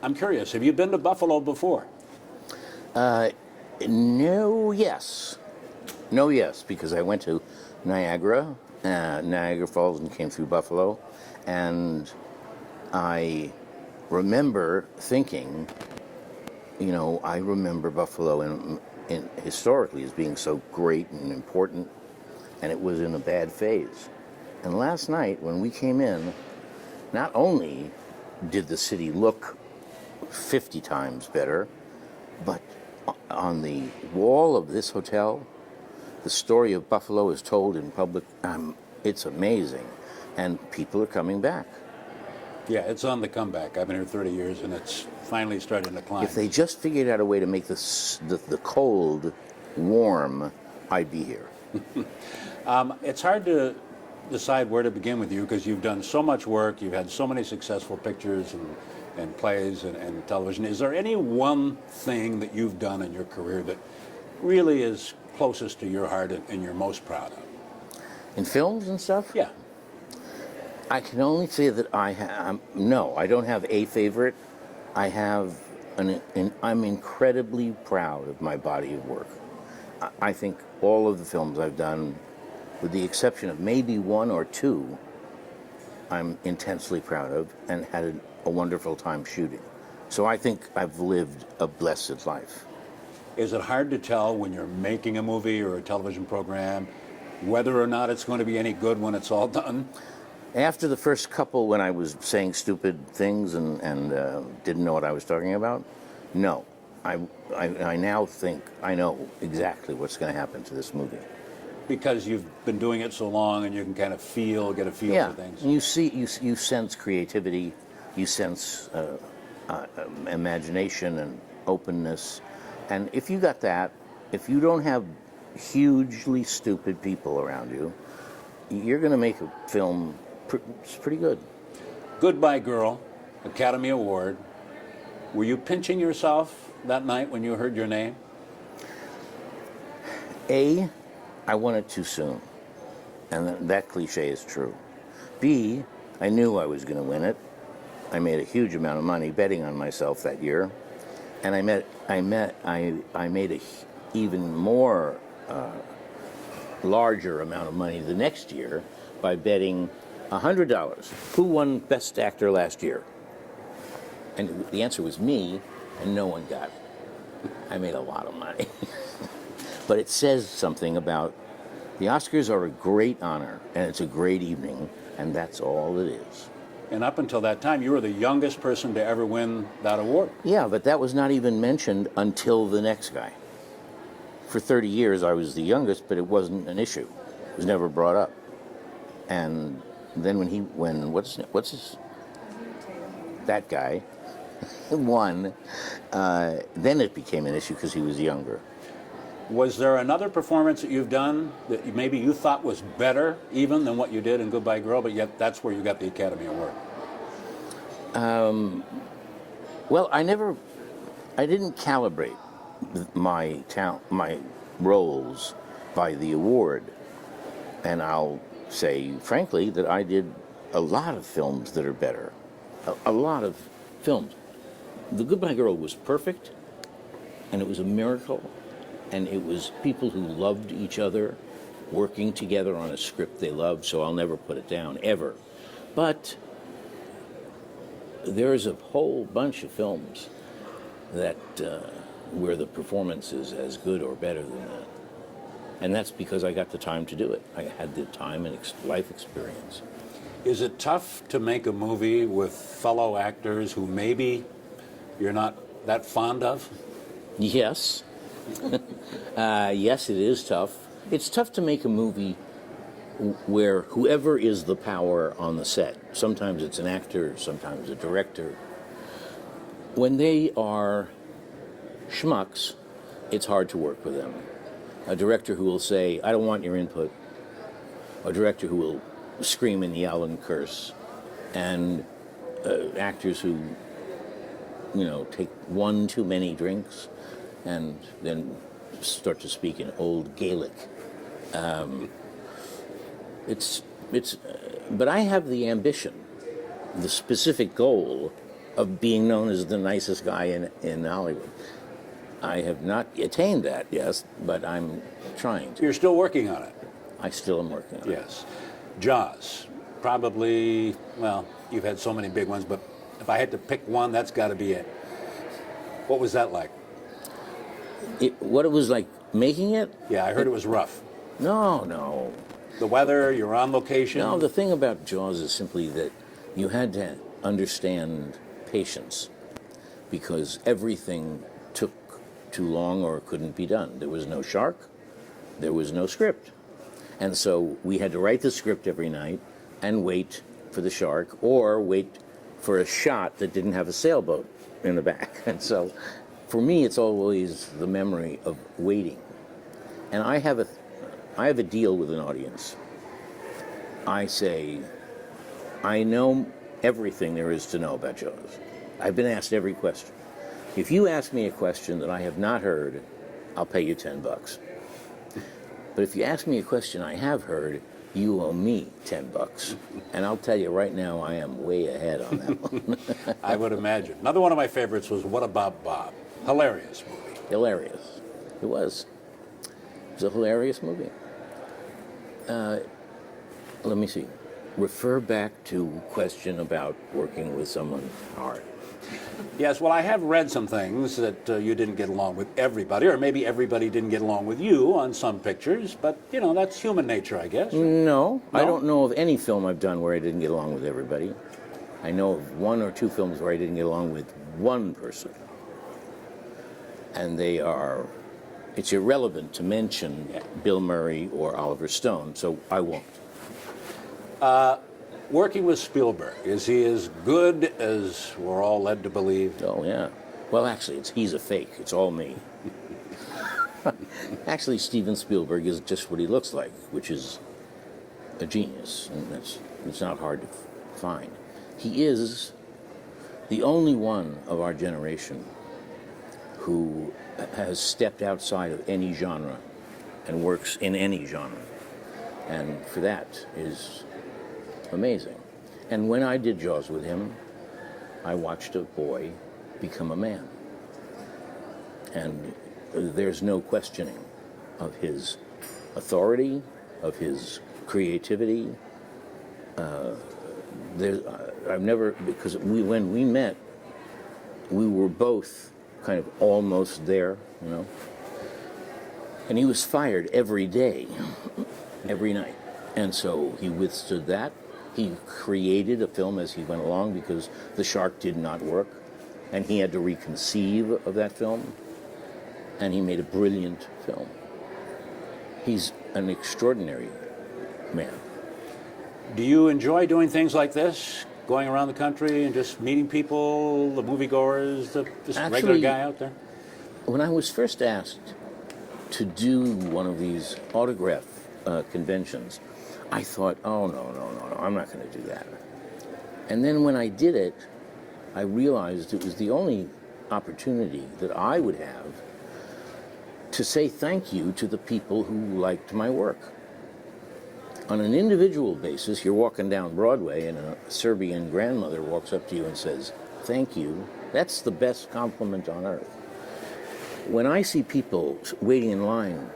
I'm curious, have you been to Buffalo before? No, yes. No, yes, because I went to Niagara Falls, and came through Buffalo, and I remember thinking, I remember Buffalo in historically as being so great and important, and it was in a bad phase. And last night, when we came in, not only did the city look 50 times better, but on the wall of this hotel, the story of Buffalo is told in public. It's amazing, and people are coming back. Yeah, it's on the comeback. I've been here 30 years, and it's finally starting to climb. If they just figured out a way to make the cold warm, I'd be here. It's hard to decide where to begin with you because you've done so much work. You've had so many successful pictures and plays and television. Is there any one thing that you've done in your career that really is closest to your heart and you're most proud of? In films and stuff? Yeah. I can only say that no, I don't have a favorite. I have I'm incredibly proud of my body of work. I think all of the films I've done, with the exception of maybe one or two, I'm intensely proud of and had a wonderful time shooting. So I think I've lived a blessed life. Is it hard to tell when you're making a movie or a television program whether or not it's going to be any good when it's all done? After the first couple, when I was saying stupid things and didn't know what I was talking about, no. I now think I know exactly what's going to happen to this movie. Because you've been doing it so long and you can kind of get a feel for things. And you sense creativity, you sense imagination and openness. And if you got that, if you don't have hugely stupid people around you, you're going to make a film it's pretty good. Goodbye Girl, Academy Award. Were you pinching yourself that night when you heard your name? A, I won it too soon, and that cliche is true. B, I knew I was going to win it. I made a huge amount of money betting on myself that year, and I made a even more larger amount of money the next year by betting $100. Who won Best Actor last year? And the answer was me, and no one got it. I made a lot of money. But it says something about the Oscars are a great honor, and it's a great evening, and that's all it is. And up until that time, you were the youngest person to ever win that award. Yeah, but that was not even mentioned until the next guy. For 30 years, I was the youngest, but it wasn't an issue. It was never brought up. And then that guy won, then it became an issue because he was younger. Was there another performance that you've done that maybe you thought was better even than what you did in Goodbye Girl, but yet that's where you got the Academy Award? Well, I didn't calibrate my roles by the award. And I'll say, frankly, that I did a lot of films that are better. A lot of films. The Goodbye Girl was perfect, and it was a miracle, and it was people who loved each other, working together on a script they loved, so I'll never put it down, ever. But there's a whole bunch of films that where the performance is as good or better than that. And that's because I got the time to do it. I had the time and life experience. Is it tough to make a movie with fellow actors who maybe you're not that fond of? Yes. Yes, it is tough. It's tough to make a movie where whoever is the power on the set, sometimes it's an actor, sometimes a director, when they are schmucks, it's hard to work with them. A director who will say, I don't want your input. A director who will scream and yell and curse. And actors who, take one too many drinks and then start to speak in old Gaelic. But I have the ambition, the specific goal of being known as the nicest guy in Hollywood. I have not attained that, yes, but I'm trying to. You're still working on it. I still am working on it. Yes. Jaws, probably, well, you've had so many big ones, but if I had to pick one, that's got to be it. What was that like? What it was like making it? Yeah, I heard it was rough. No. The weather, you're on location. No, the thing about Jaws is simply that you had to understand patience, because everything took too long or couldn't be done. There was no shark, there was no script. And so we had to write the script every night and wait for the shark, or wait for a shot that didn't have a sailboat in the back. And so for me, it's always the memory of waiting. And I have a deal with an audience. I say, I know everything there is to know about Jaws. I've been asked every question. If you ask me a question that I have not heard, I'll pay you $10. But if you ask me a question I have heard, you owe me $10. And I'll tell you right now, I am way ahead on that one. I would imagine. Another one of my favorites was What About Bob? Hilarious movie. Hilarious. It was. It was a hilarious movie. Let me see. Refer back to question about working with someone hard. Yes, well, I have read some things that you didn't get along with everybody, or maybe everybody didn't get along with you on some pictures, but, you know, that's human nature, I guess. No, I don't know of any film I've done where I didn't get along with everybody. I know of one or two films where I didn't get along with one person. And it's irrelevant to mention Bill Murray or Oliver Stone, so I won't. Working with Spielberg, is he as good as we're all led to believe? Oh, yeah. Well, actually, he's a fake. It's all me. Actually, Steven Spielberg is just what he looks like, which is a genius, and it's not hard to find. He is the only one of our generation who has stepped outside of any genre and works in any genre. And for that is amazing. And when I did Jaws with him, I watched a boy become a man. And there's no questioning of his authority, of his creativity. I've never, because when we met, we were both kind of almost there, you know. And he was fired every day, every night. And so he withstood that. He created a film as he went along because the shark did not work. And he had to reconceive of that film. And he made a brilliant film. He's an extraordinary man. Do you enjoy doing things like this? Going around the country and just meeting people, the moviegoers, just regular guy out there? When I was first asked to do one of these autograph conventions, I thought, oh, no, I'm not going to do that. And then when I did it, I realized it was the only opportunity that I would have to say thank you to the people who liked my work. On an individual basis, you're walking down Broadway and a Serbian grandmother walks up to you and says, thank you. That's the best compliment on earth. When I see people waiting in line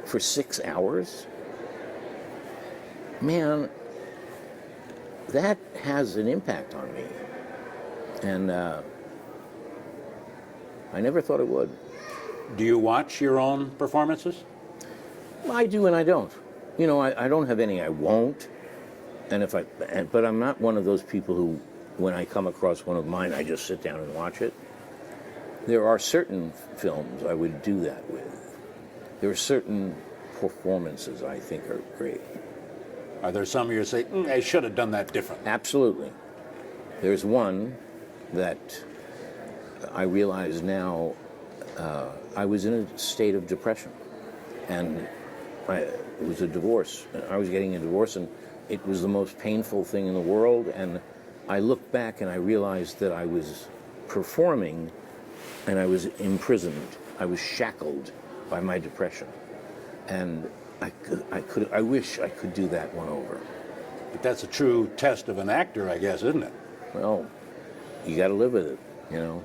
for 6 hours, man, that has an impact on me. And I never thought it would. Do you watch your own performances? I do and I don't. You know, I don't have any I won't. But I'm not one of those people who, when I come across one of mine, I just sit down and watch it. There are certain films I would do that with. There are certain performances I think are great. Are there some you say, I should have done that different? Absolutely. There's one that I realize now I was in a state of depression. And it was a divorce. I was getting a divorce, and it was the most painful thing in the world. And I looked back and I realized that I was performing and I was imprisoned. I was shackled by my depression. And I wish I could do that one over. But that's a true test of an actor, I guess, isn't it? Well, you got to live with it, you know.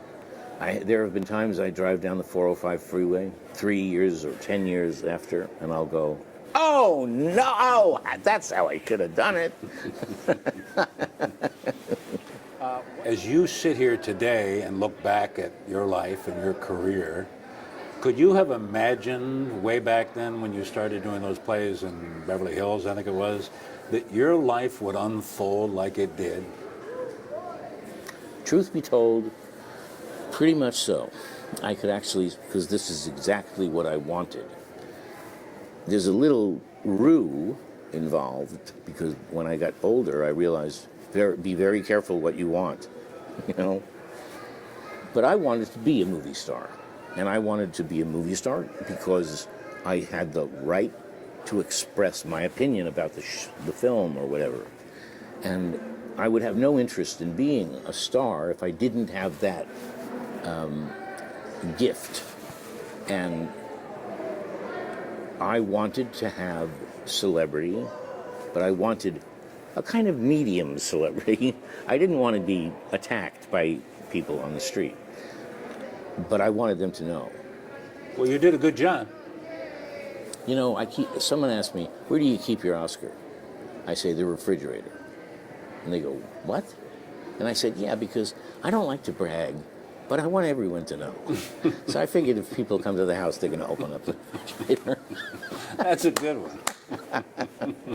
There have been times I drive down the 405 freeway 3 years or 10 years after, and I'll go, oh no, that's how I should have done it. As you sit here today and look back at your life and your career, could you have imagined way back then when you started doing those plays in Beverly Hills, I think it was, that your life would unfold like it did? Truth be told, pretty much so. I could actually, because this is exactly what I wanted. There's a little rue involved, because when I got older, I realized, be very careful what you want, you know? But I wanted to be a movie star. And I wanted to be a movie star because I had the right to express my opinion about the film or whatever. And I would have no interest in being a star if I didn't have that gift. And I wanted to have celebrity, but I wanted a kind of medium celebrity. I didn't want to be attacked by people on the street, but I wanted them to know. Well, you did a good job. You know, someone asked me, where do you keep your Oscar? I say, the refrigerator. And they go, what? And I said, yeah, because I don't like to brag, but I want everyone to know. So I figured if people come to the house, they're going to open up the refrigerator. That's a good one.